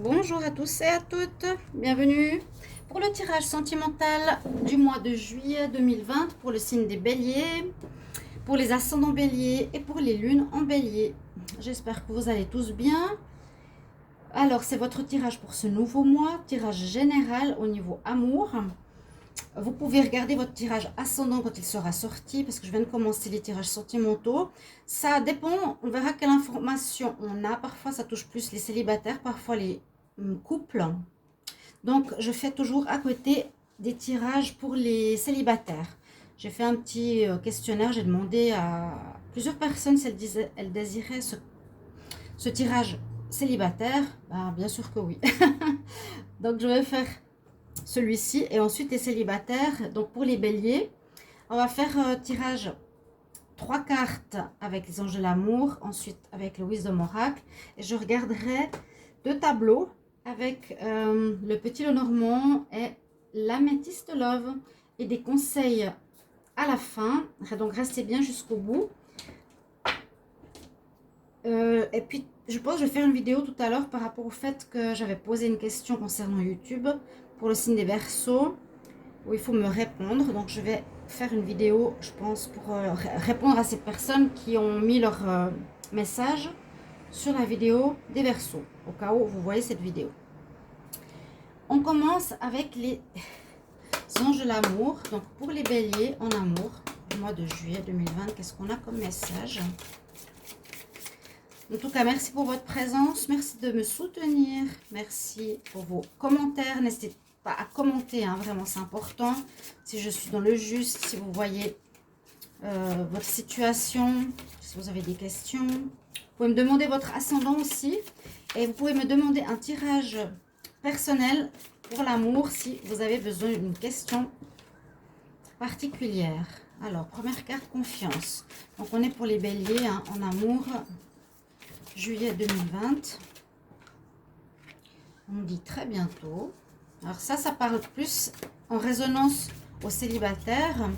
Bonjour à tous et à toutes, bienvenue pour le tirage sentimental du mois de juillet 2020 pour le signe des béliers, pour les ascendants béliers et pour les lunes en bélier. J'espère que vous allez tous bien. Alors, c'est votre tirage pour ce nouveau mois, tirage général au niveau amour. Vous pouvez regarder votre tirage ascendant quand il sera sorti, parce que je viens de commencer les tirages sentimentaux. Ça dépend, on verra quelle information on a. Parfois, ça touche plus les célibataires, parfois les couples. Donc, je fais toujours à côté des tirages pour les célibataires. J'ai fait un petit questionnaire, j'ai demandé à plusieurs personnes si elles désiraient ce tirage célibataire. Ben, bien sûr que oui. Donc, je vais faire celui-ci et ensuite les célibataires. Donc pour les béliers, on va faire tirage 3 cartes avec les anges de l'amour, ensuite avec le wisdom oracle, et je regarderai 2 tableaux avec le petit Lenormand et l'améthyste love et des conseils à la fin. Donc restez bien jusqu'au bout. Et puis je pense que je vais faire une vidéo tout à l'heure par rapport au fait que j'avais posé une question concernant YouTube pour le signe des Verseaux, où il faut me répondre. Donc je vais faire une vidéo, je pense, pour répondre à ces personnes qui ont mis leur message sur la vidéo des Verseaux, au cas où vous voyez cette vidéo. On commence avec les anges de l'amour. Donc pour les béliers en amour, du mois de juillet 2020, qu'est-ce qu'on a comme message? En tout cas, merci pour votre présence, merci de me soutenir, merci pour vos commentaires. N'hésitez pas à commenter, hein, vraiment c'est important. Si je suis dans le juste, si vous voyez votre situation, si vous avez des questions. Vous pouvez me demander votre ascendant aussi. Et vous pouvez me demander un tirage personnel pour l'amour si vous avez besoin d'une question particulière. Alors, première carte, confiance. Donc, on est pour les béliers, hein, en amour. Juillet 2020. On dit très bientôt. Alors ça parle plus en résonance aux célibataires.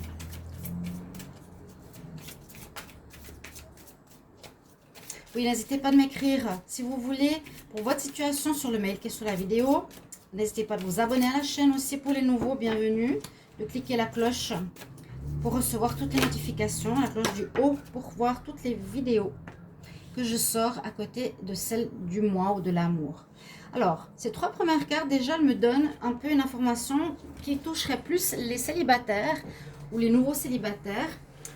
Oui, n'hésitez pas de m'écrire si vous voulez pour votre situation sur le mail qui est sous la vidéo. N'hésitez pas de vous abonner à la chaîne aussi pour les nouveaux, bienvenue. De cliquer la cloche pour recevoir toutes les notifications, la cloche du haut pour voir toutes les vidéos que je sors à côté de celle du mois ou de l'amour. Alors, ces 3 premières cartes, déjà, elles me donnent un peu une information qui toucherait plus les célibataires ou les nouveaux célibataires.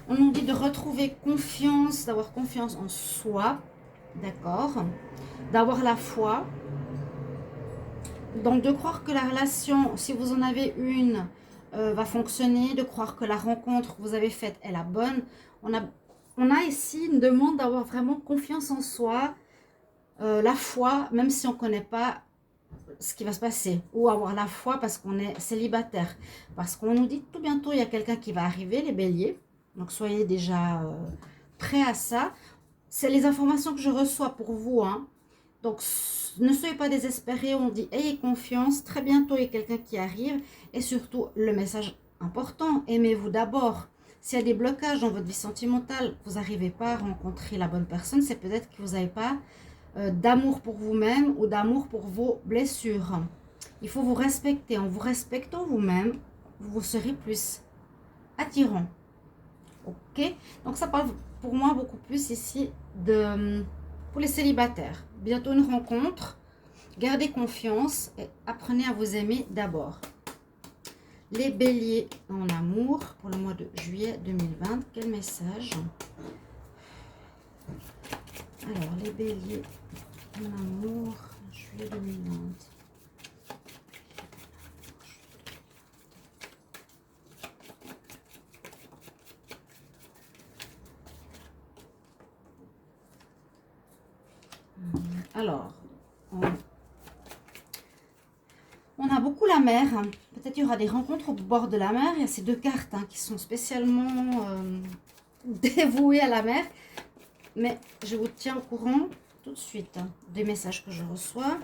On nous dit de retrouver confiance, d'avoir confiance en soi, d'accord, d'avoir la foi. Donc, de croire que la relation, si vous en avez une, va fonctionner, de croire que la rencontre que vous avez faite est la bonne. On a ici une demande d'avoir vraiment confiance en soi, la foi, même si on ne connaît pas ce qui va se passer. Ou avoir la foi parce qu'on est célibataire. Parce qu'on nous dit tout bientôt, il y a quelqu'un qui va arriver, les béliers. Donc, soyez déjà prêts à ça. C'est les informations que je reçois pour vous, hein. Donc, ne soyez pas désespérés. On dit, ayez confiance. Très bientôt, il y a quelqu'un qui arrive. Et surtout, le message important, aimez-vous d'abord. S'il y a des blocages dans votre vie sentimentale, vous n'arrivez pas à rencontrer la bonne personne, c'est peut-être que vous n'avez pas d'amour pour vous-même ou d'amour pour vos blessures. Il faut vous respecter. En vous respectant vous-même, vous serez plus attirant. Ok? Donc ça parle pour moi beaucoup plus ici pour les célibataires. Bientôt une rencontre. Gardez confiance et apprenez à vous aimer d'abord. Les béliers en amour pour le mois de juillet 2020. Quel message? Alors, les béliers en amour, juillet 2020. Alors, on a beaucoup la mer. Peut-être il y aura des rencontres au bord de la mer. Il y a ces 2 cartes, hein, qui sont spécialement dévouées à la mer. Mais je vous tiens au courant tout de suite, hein, des messages que je reçois.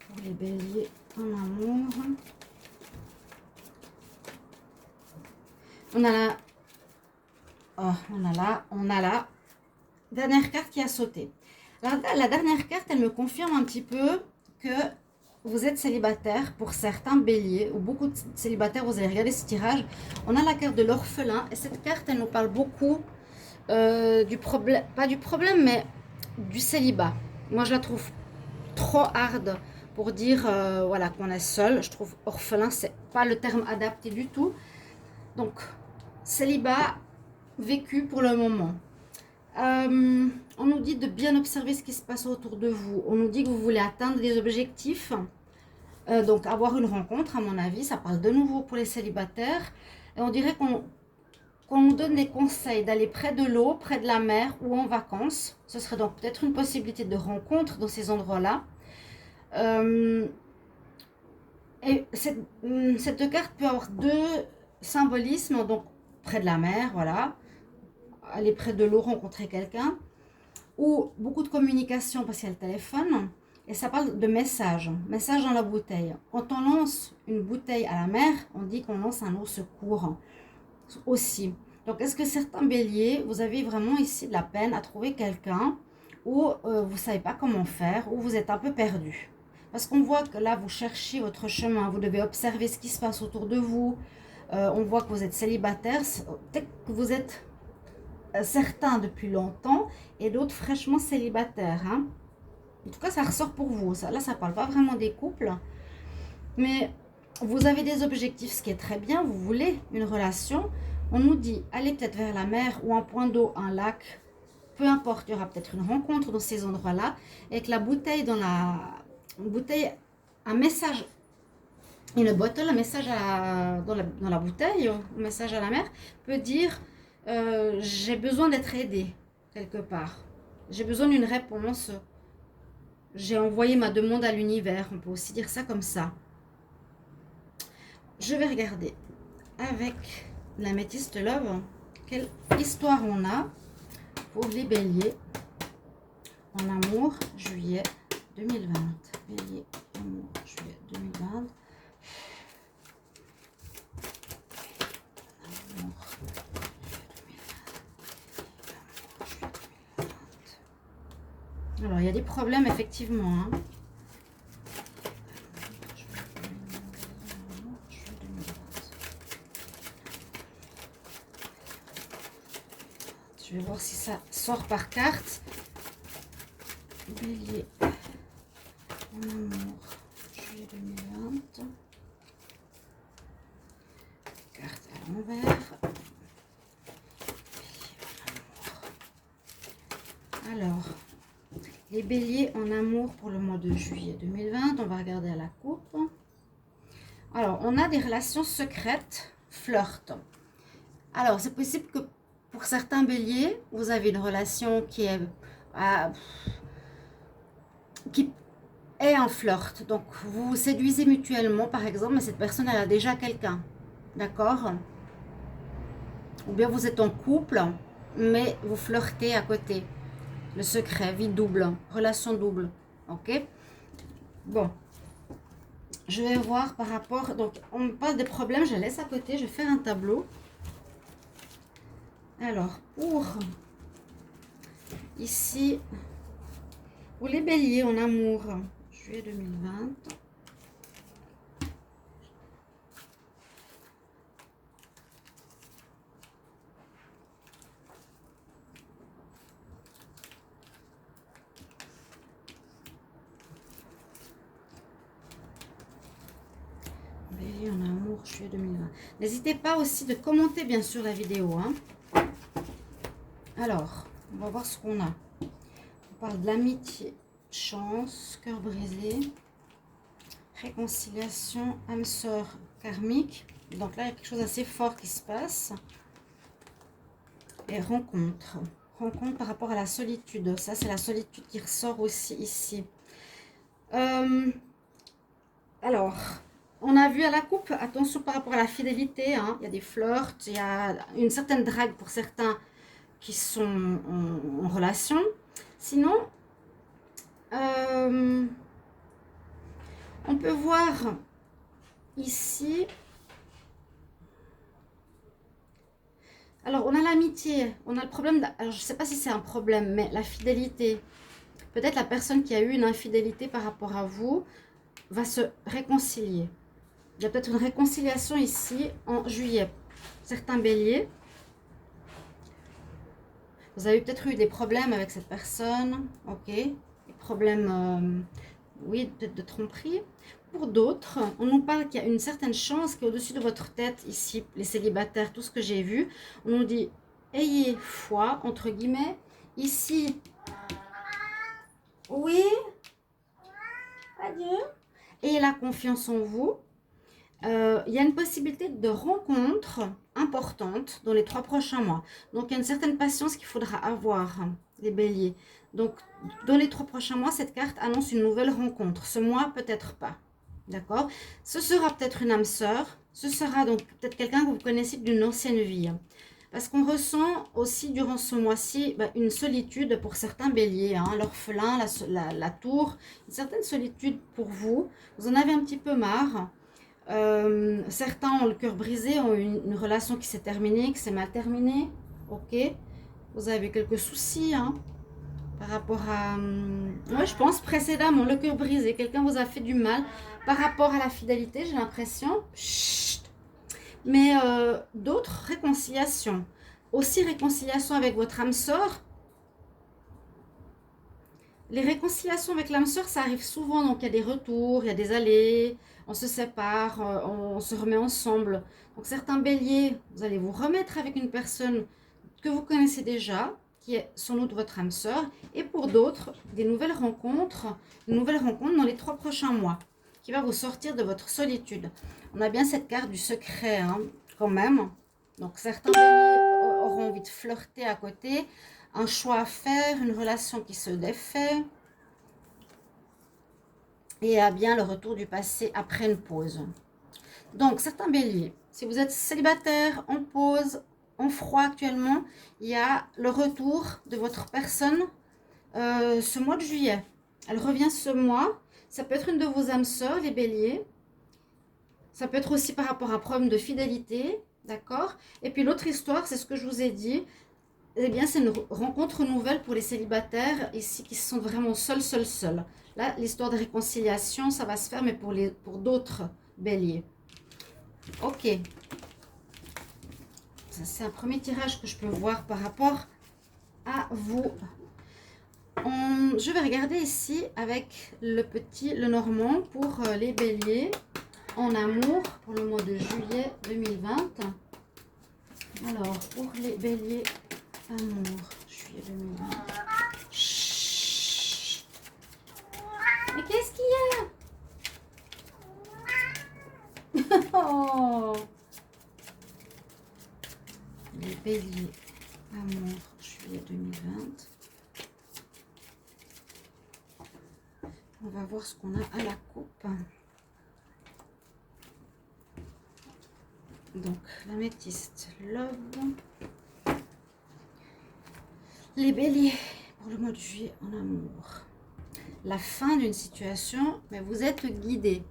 Pour les béliers en amour. On a la dernière carte qui a sauté. La dernière carte, elle me confirme un petit peu que vous êtes célibataire pour certains béliers, ou beaucoup de célibataires, vous allez regarder ce tirage. On a la carte de l'orphelin, et cette carte, elle nous parle beaucoup du problème, pas du problème, mais du célibat. Moi, je la trouve trop hard pour dire voilà, qu'on est seul. Je trouve orphelin, c'est pas le terme adapté du tout. Donc, célibat vécu pour le moment. On nous dit de bien observer ce qui se passe autour de vous. On nous dit que vous voulez atteindre des objectifs. Donc, avoir une rencontre, à mon avis, ça parle de nouveau pour les célibataires. Et on dirait qu'on nous donne des conseils d'aller près de l'eau, près de la mer ou en vacances. Ce serait donc peut-être une possibilité de rencontre dans ces endroits-là. Et cette carte peut avoir deux symbolismes. Donc, près de la mer, voilà. Aller près de l'eau, rencontrer quelqu'un. Ou beaucoup de communication parce qu'il y a le téléphone. Et ça parle de message dans la bouteille. Quand on lance une bouteille à la mer, on dit qu'on lance un au secours aussi. Donc, est-ce que certains béliers, vous avez vraiment ici de la peine à trouver quelqu'un ou vous ne savez pas comment faire ou vous êtes un peu perdu? Parce qu'on voit que là, vous cherchez votre chemin, vous devez observer ce qui se passe autour de vous. On voit que vous êtes célibataire, peut-être que vous êtes certains depuis longtemps et d'autres fraîchement célibataires. Hein. En tout cas, ça ressort pour vous. Là, ça ne parle pas vraiment des couples. Mais vous avez des objectifs, ce qui est très bien. Vous voulez une relation. On nous dit, allez peut-être vers la mer ou un point d'eau, un lac. Peu importe, il y aura peut-être une rencontre dans ces endroits-là. Et que la bouteille, un message, une bottle, un message dans la bouteille, un message à la mer, peut dire, j'ai besoin d'être aidé quelque part. J'ai besoin d'une réponse. J'ai envoyé ma demande à l'univers. On peut aussi dire ça comme ça. Je vais regarder avec l'améthyste love quelle histoire on a pour les béliers en amour juillet 2020. Bélier, amour, juillet 2020. Amour, alors, il y a des problèmes, effectivement. Hein. Je vais voir si ça sort par carte. Bélier, en amour, juillet 2020. Carte à l'envers. Alors, les béliers en amour pour le mois de juillet 2020. On va regarder à la coupe. Alors, on a des relations secrètes, flirt. Alors, c'est possible que pour certains béliers, vous avez une relation qui est en flirt. Donc, vous vous séduisez mutuellement, par exemple, mais cette personne, elle a déjà quelqu'un. D'accord? Ou bien vous êtes en couple, mais vous flirtez à côté. Le secret, vie double, relation double. Ok? Bon. Je vais voir par rapport... Donc, on me parle des problèmes, je laisse à côté. Je vais faire un tableau. Alors, pour... Ici, pour les béliers en amour, juillet 2020. Bélier en amour, juillet 2020. N'hésitez pas aussi de commenter, bien sûr, la vidéo. Hein. Alors, on va voir ce qu'on a. On parle de l'amitié, chance, cœur brisé, réconciliation, âme sœur karmique. Donc là, il y a quelque chose d'assez fort qui se passe. Et rencontre. Rencontre par rapport à la solitude. Ça, c'est la solitude qui ressort aussi ici. Alors, on a vu à la coupe, attention par rapport à la fidélité. Hein, il y a des flirts, il y a une certaine drague pour certains qui sont en relation. Sinon, on peut voir ici. Alors, on a l'amitié, on a le problème. Alors, je ne sais pas si c'est un problème, mais la fidélité. Peut-être la personne qui a eu une infidélité par rapport à vous va se réconcilier. Il y a peut-être une réconciliation ici en juillet. Certains béliers, vous avez peut-être eu des problèmes avec cette personne, ok, des problèmes, oui, peut-être de tromperie. Pour d'autres, on nous parle qu'il y a une certaine chance qu'au-dessus de votre tête, ici, les célibataires, tout ce que j'ai vu, on nous dit, ayez foi, entre guillemets, ici, oui, adieu, ayez la confiance en vous. Il y a une possibilité de rencontre importante dans les 3 prochains mois. Donc, il y a une certaine patience qu'il faudra avoir, les béliers. Donc, dans les 3 prochains mois, cette carte annonce une nouvelle rencontre. Ce mois, peut-être pas. D'accord? Ce sera peut-être une âme sœur. Ce sera donc peut-être quelqu'un que vous connaissez d'une ancienne vie. Parce qu'on ressent aussi durant ce mois-ci une solitude pour certains béliers. Hein, l'orphelin, la tour. Une certaine solitude pour vous. Vous en avez un petit peu marre. Certains ont le cœur brisé, ont une relation qui s'est terminée, qui s'est mal terminée. Ok, vous avez quelques soucis par rapport à... ouais, je pense précédemment, le cœur brisé. Quelqu'un vous a fait du mal par rapport à la fidélité, j'ai l'impression. Mais d'autres réconciliations. Aussi réconciliation avec votre âme sœur. Les réconciliations avec l'âme sœur, ça arrive souvent. Donc, il y a des retours, il y a des allées, on se sépare, on se remet ensemble. Donc, certains béliers, vous allez vous remettre avec une personne que vous connaissez déjà, qui est sans doute votre âme sœur. Et pour d'autres, des nouvelles rencontres, une nouvelle rencontre dans les 3 prochains mois, qui va vous sortir de votre solitude. On a bien cette carte du secret, quand même. Donc, certains béliers auront envie de flirter à côté. Un choix à faire, une relation qui se défait. Et à bien le retour du passé après une pause. Donc, certains béliers, si vous êtes célibataire, en pause, en froid actuellement, il y a le retour de votre personne ce mois de juillet. Elle revient ce mois. Ça peut être une de vos âmes sœurs, les béliers. Ça peut être aussi par rapport à un problème de fidélité. D'accord? Et puis l'autre histoire, c'est ce que je vous ai dit. Eh bien, c'est une rencontre nouvelle pour les célibataires ici qui se sentent vraiment seuls. Là, l'histoire de réconciliation, ça va se faire, mais pour d'autres béliers. Ok. Ça, c'est un premier tirage que je peux voir par rapport à vous. Je vais regarder ici avec le normand pour les béliers en amour pour le mois de juillet 2020. Alors, pour les béliers amour, juillet 2020. Chut. Mais qu'est-ce qu'il y a? Oh. Les béliers amour, juillet 2020. On va voir ce qu'on a à la coupe. Donc, l'améthyste, love. Les béliers, pour le mois de juillet en amour. La fin d'une situation, mais vous êtes guidés.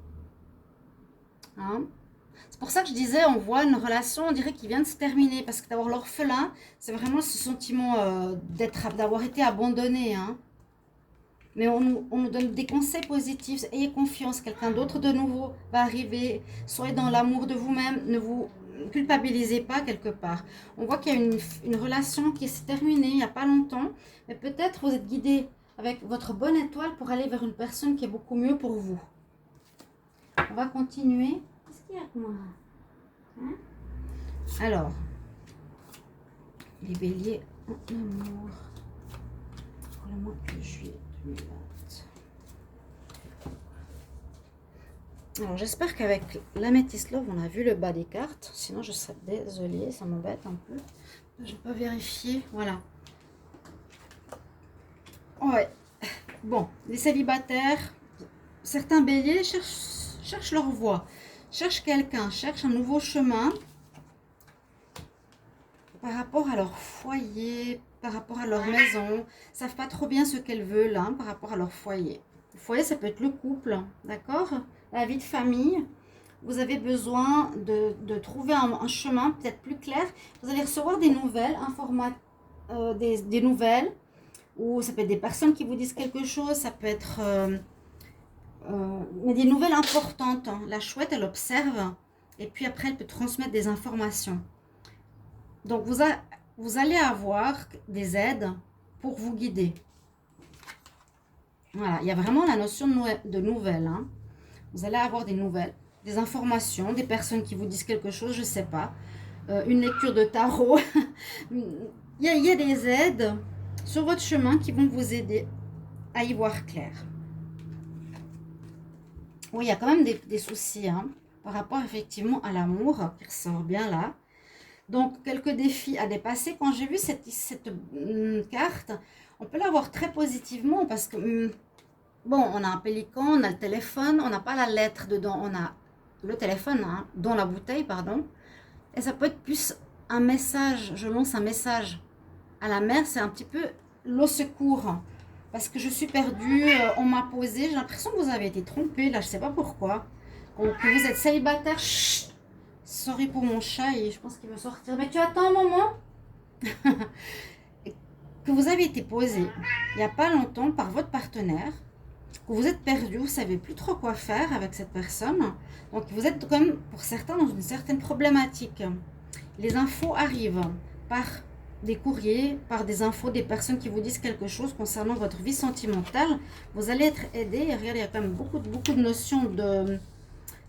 C'est pour ça que je disais, on voit une relation, on dirait qu'il vient de se terminer. Parce que d'avoir l'orphelin, c'est vraiment ce sentiment d'avoir été abandonné. Mais on nous donne des conseils positifs. Ayez confiance, quelqu'un d'autre de nouveau va arriver. Soyez dans l'amour de vous-même. Ne vous culpabilisez pas quelque part. On voit qu'il y a une relation qui s'est terminée il n'y a pas longtemps. Mais peut-être vous êtes guidé avec votre bonne étoile pour aller vers une personne qui est beaucoup mieux pour vous. On va continuer. Qu'est-ce qu'il y a avec moi? Alors, les béliers en amour pour le mois de juillet 2020. Alors, j'espère qu'avec l'améthyste love, on a vu le bas des cartes. Sinon, je serais désolée, ça m'embête un peu. Je n'ai pas vérifié. Voilà. Ouais. Bon, les célibataires, certains béliers cherchent leur voie. Cherchent quelqu'un, cherchent un nouveau chemin par rapport à leur foyer, par rapport à leur maison. Ils ne savent pas trop bien ce qu'elles veulent par rapport à leur foyer. Le foyer, ça peut être le couple, d'accord? La vie de famille. Vous avez besoin de trouver un chemin peut-être plus clair. Vous allez recevoir des nouvelles, des nouvelles. ou ça peut être des personnes qui vous disent quelque chose, ça peut être mais des nouvelles importantes, hein. La chouette, elle observe et puis après, elle peut transmettre des informations. Donc, vous allez avoir des aides pour vous guider. Voilà, il y a vraiment la notion de nouvelles, hein. Vous allez avoir des nouvelles, des informations, des personnes qui vous disent quelque chose, je ne sais pas. Une lecture de tarot. Il y a des aides sur votre chemin qui vont vous aider à y voir clair. Oui, il y a quand même des soucis, hein, par rapport effectivement à l'amour qui ressort bien là. Donc, quelques défis à dépasser. Quand j'ai vu cette carte, on peut la voir très positivement parce que, bon, on a un pélican, on a le téléphone, on n'a pas la lettre dedans, on a le téléphone, hein, dans la bouteille, pardon. Et ça peut être plus un message, je lance un message à la mer, c'est un petit peu l'eau secours. Parce que je suis perdue, on m'a posé, j'ai l'impression que vous avez été trompée, là, je ne sais pas pourquoi. Que vous êtes célibataire, chut, sorry pour mon chat, et je pense qu'il veut sortir. Mais tu attends un moment. Que vous avez été posé il n'y a pas longtemps par votre partenaire, que vous êtes perdu, vous ne savez plus trop quoi faire avec cette personne. Donc vous êtes comme pour certains dans une certaine problématique. Les infos arrivent par des courriers, par des infos, des personnes qui vous disent quelque chose concernant votre vie sentimentale. Vous allez être aidé. Et regardez, il y a quand même beaucoup de notions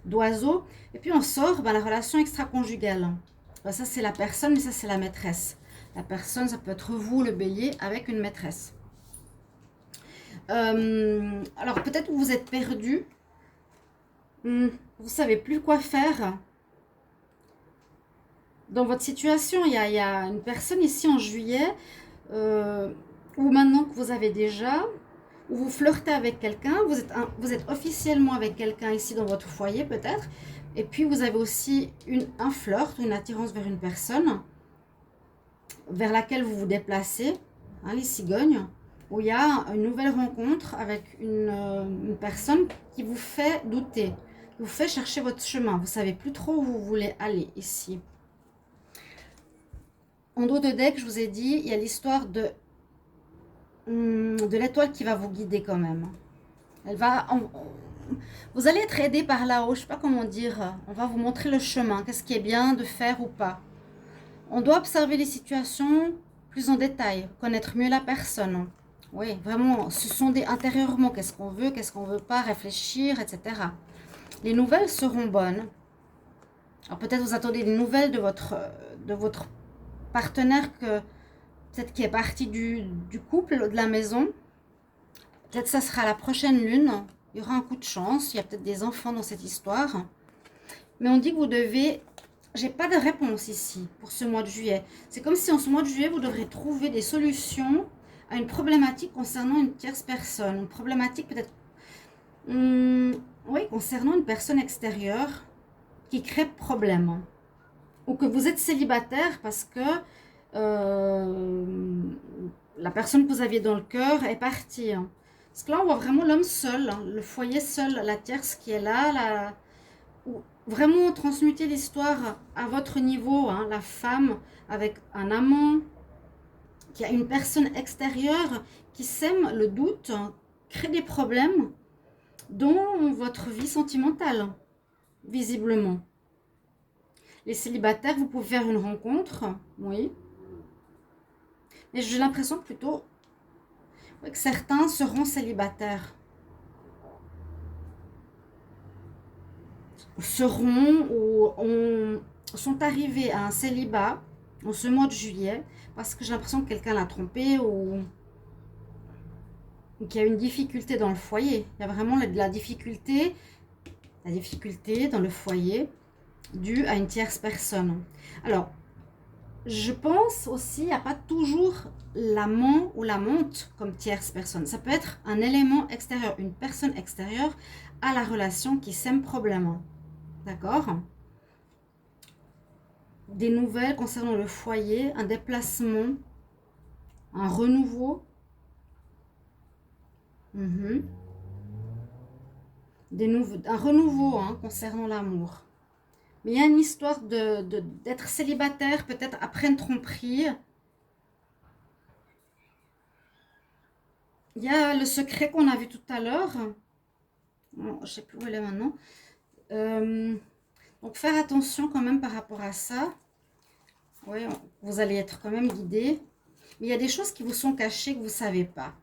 d'oiseaux. Et puis on sort la relation extra-conjugale. Ça c'est la personne, mais ça c'est la maîtresse. La personne, ça peut être vous, le bélier, avec une maîtresse. Alors peut-être que vous êtes perdu. Vous ne savez plus quoi faire. Dans votre situation, il y a une personne ici en juillet, ou maintenant que vous avez déjà, où vous flirtez avec quelqu'un, vous êtes officiellement avec quelqu'un ici dans votre foyer peut-être, et puis vous avez aussi un flirt, une attirance vers une personne, vers laquelle vous vous déplacez, hein, les cigognes, où il y a une nouvelle rencontre avec une personne qui vous fait douter, qui vous fait chercher votre chemin. Vous ne savez plus trop où vous voulez aller ici. En dos de deck, je vous ai dit, il y a l'histoire de l'étoile qui va vous guider quand même. Vous allez être aidé par là-haut, je ne sais pas comment dire. On va vous montrer le chemin, qu'est-ce qui est bien de faire ou pas. On doit observer les situations plus en détail, connaître mieux la personne. Oui, vraiment, se sonder intérieurement, qu'est-ce qu'on ne veut pas, réfléchir, etc. Les nouvelles seront bonnes. Alors peut-être vous attendez des nouvelles de votre partenaire peut-être qui est parti du couple, de la maison. Peut-être ça sera la prochaine lune. Il y aura un coup de chance. Il y a peut-être des enfants dans cette histoire. Mais on dit que vous devez... J'ai pas de réponse ici pour ce mois de juillet. C'est comme si en ce mois de juillet, vous devrez trouver des solutions à une problématique concernant une tierce personne. Une problématique peut-être... oui, concernant une personne extérieure qui crée problème. Ou que vous êtes célibataire parce que la personne que vous aviez dans le cœur est partie. Parce que là, on voit vraiment l'homme seul, hein, le foyer seul, la tierce qui est là, vraiment transmuter l'histoire à votre niveau, hein, la femme avec un amant, qui a une personne extérieure qui sème le doute, crée des problèmes dans votre vie sentimentale, visiblement. Les célibataires, vous pouvez faire une rencontre, oui. Mais j'ai l'impression plutôt que certains seront célibataires. Seront ou sont arrivés à un célibat en ce mois de juillet parce que j'ai l'impression que quelqu'un l'a trompé ou qu'il y a une difficulté dans le foyer. Il y a vraiment la difficulté dans le foyer due à une tierce personne. Alors, je pense aussi, il n'y a pas toujours l'amant ou l'amante comme tierce personne. Ça peut être un élément extérieur, une personne extérieure à la relation qui sème problème. D'accord? Des nouvelles concernant le foyer, un déplacement, un renouveau. Un renouveau, hein, concernant l'amour. Mais il y a une histoire d'être célibataire, peut-être après une tromperie. Il y a le secret qu'on a vu tout à l'heure. Bon, je ne sais plus où elle est maintenant. Donc, faire attention quand même par rapport à ça. Oui, vous allez être quand même guidé. Mais il y a des choses qui vous sont cachées que vous ne savez pas.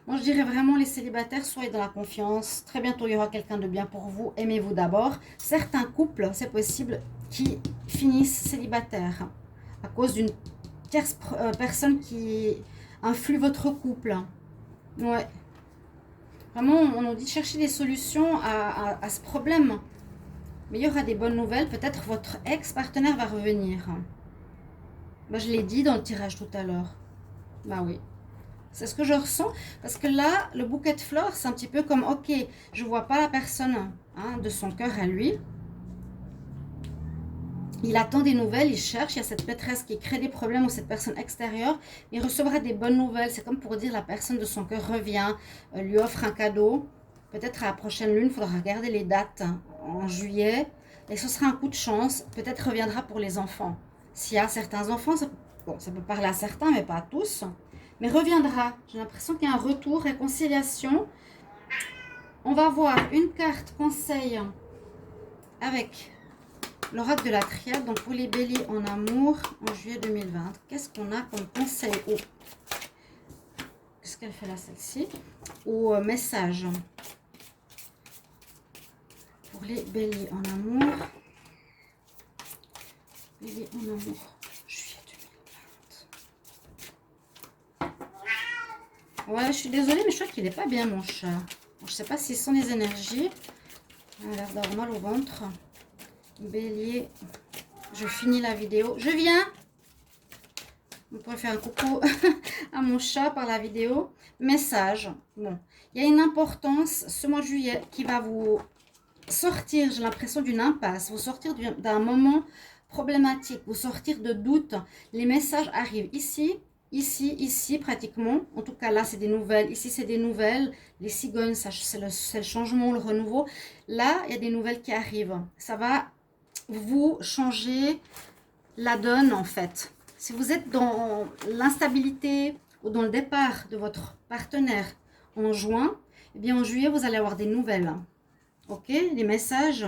Moi, je dirais vraiment les célibataires, soyez dans la confiance. Très bientôt, il y aura quelqu'un de bien pour vous. Aimez-vous d'abord. Certains couples, c'est possible, qui finissent célibataires à cause d'une tierce personne qui influe votre couple. Ouais. Vraiment, on nous dit de chercher des solutions à ce problème. Mais il y aura des bonnes nouvelles. Peut-être votre ex-partenaire va revenir. Bah, je l'ai dit dans le tirage tout à l'heure. Bah oui. C'est ce que je ressens. Parce que là, le bouquet de fleurs, c'est un petit peu comme, ok, je ne vois pas la personne de son cœur à lui. Il attend des nouvelles, il cherche. Il y a cette maîtresse qui crée des problèmes ou cette personne extérieure. Il recevra des bonnes nouvelles. C'est comme pour dire la personne de son cœur revient, lui offre un cadeau. Peut-être à la prochaine lune, il faudra regarder les dates en juillet. Et ce sera un coup de chance. Peut-être reviendra pour les enfants. S'il y a certains enfants, ça peut parler à certains, mais pas à tous. Mais reviendra. J'ai l'impression qu'il y a un retour, réconciliation. On va voir une carte conseil avec l'oracle de la triade. Donc pour les béliers en amour en juillet 2020. Qu'est-ce qu'on a comme conseil qu'est-ce qu'elle fait là, celle-ci? Ou message pour les béliers en amour. Béliers en amour. Juillet 2020. Ouais, je suis désolée, mais je crois qu'il n'est pas bien, mon chat. Je ne sais pas si ce sont les énergies. Il a l'air d'avoir mal au ventre. Bélier. Je finis la vidéo. Je viens. Vous pouvez faire un coucou à mon chat par la vidéo. Message. Bon, il y a une importance ce mois de juillet qui va vous sortir, j'ai l'impression, d'une impasse. Vous sortir d'un moment problématique. Vous sortir de doutes. Les messages arrivent ici. Ici, pratiquement. En tout cas, là, c'est des nouvelles. Ici, c'est des nouvelles. Les cigognes, c'est le changement, le renouveau. Là, il y a des nouvelles qui arrivent. Ça va vous changer la donne, en fait. Si vous êtes dans l'instabilité ou dans le départ de votre partenaire en juin, eh bien, en juillet, vous allez avoir des nouvelles. OK? Les messages,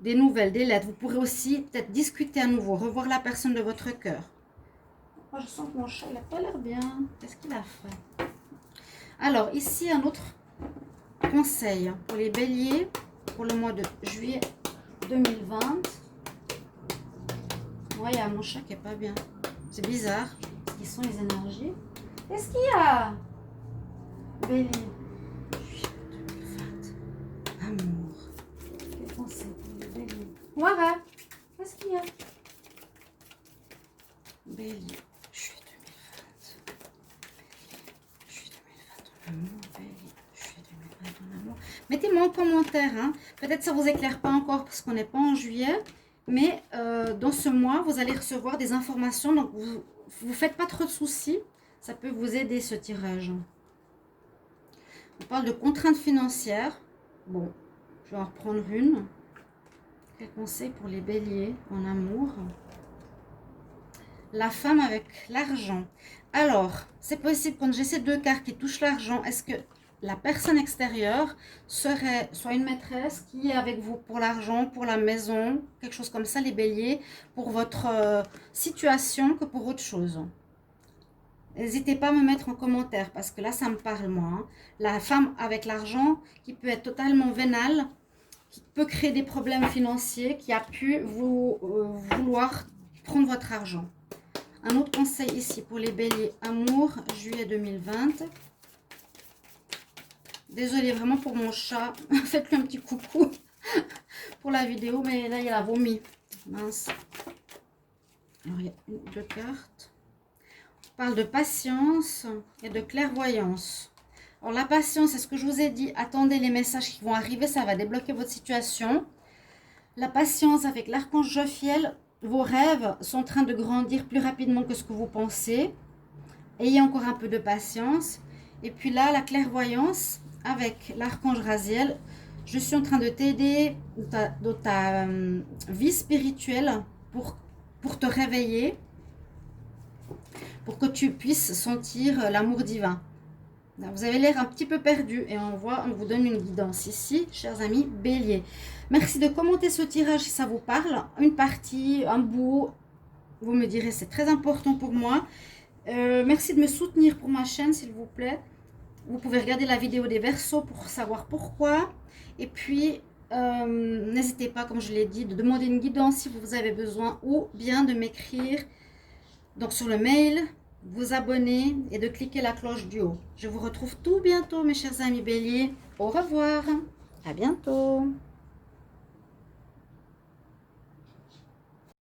des nouvelles, des lettres. Vous pourrez aussi peut-être discuter à nouveau, revoir la personne de votre cœur. Oh, je sens que mon chat, il n'a pas l'air bien. Qu'est-ce qu'il a fait? Alors, ici, un autre conseil pour les béliers pour le mois de juillet 2020. Ouais, il y a mon chat qui n'est pas bien. C'est bizarre. Quelles sont les énergies? Qu'est-ce qu'il y a? Bélier. Juillet 2020. Amour. Quel conseil pour les béliers? Voilà. Qu'est-ce qu'il y a? Bélier. Mettez-moi en commentaire, hein. Peut-être ça ne vous éclaire pas encore parce qu'on n'est pas en juillet, mais dans ce mois, vous allez recevoir des informations, donc vous faites pas trop de soucis, ça peut vous aider ce tirage. On parle de contraintes financières. Bon, je vais en reprendre une. Quel conseil pour les béliers en amour? La femme avec l'argent. Alors, c'est possible quand j'ai ces deux cartes qui touchent l'argent, est-ce que la personne extérieure serait soit une maîtresse qui est avec vous pour l'argent, pour la maison, quelque chose comme ça, les béliers, pour votre situation que pour autre chose? N'hésitez pas à me mettre en commentaire parce que là, ça me parle, moi. Hein. La femme avec l'argent qui peut être totalement vénale, qui peut créer des problèmes financiers, qui a pu vouloir prendre votre argent. Un autre conseil ici pour les béliers amour, juillet 2020. Désolée vraiment pour mon chat. Faites-lui un petit coucou pour la vidéo, mais là, il a vomi. Mince. Alors, il y a deux cartes. On parle de patience et de clairvoyance. Alors, la patience, c'est ce que je vous ai dit. Attendez les messages qui vont arriver, ça va débloquer votre situation. La patience avec l'archange Jophiel. Vos rêves sont en train de grandir plus rapidement que ce que vous pensez. Ayez encore un peu de patience. Et puis là, la clairvoyance avec l'archange Raziel. Je suis en train de t'aider dans ta vie spirituelle pour te réveiller. pour que tu puisses sentir l'amour divin. Vous avez l'air un petit peu perdu et on vous donne une guidance ici, chers amis Bélier. Merci de commenter ce tirage si ça vous parle. Une partie, un bout, vous me direz, c'est très important pour moi. Merci de me soutenir pour ma chaîne, s'il vous plaît. Vous pouvez regarder la vidéo des Verseaux pour savoir pourquoi. Et puis, n'hésitez pas, comme je l'ai dit, de demander une guidance si vous avez besoin ou bien de m'écrire donc sur le mail, vous abonner et de cliquer la cloche du haut. Je vous retrouve tout bientôt, mes chers amis Béliers. Au revoir, à bientôt.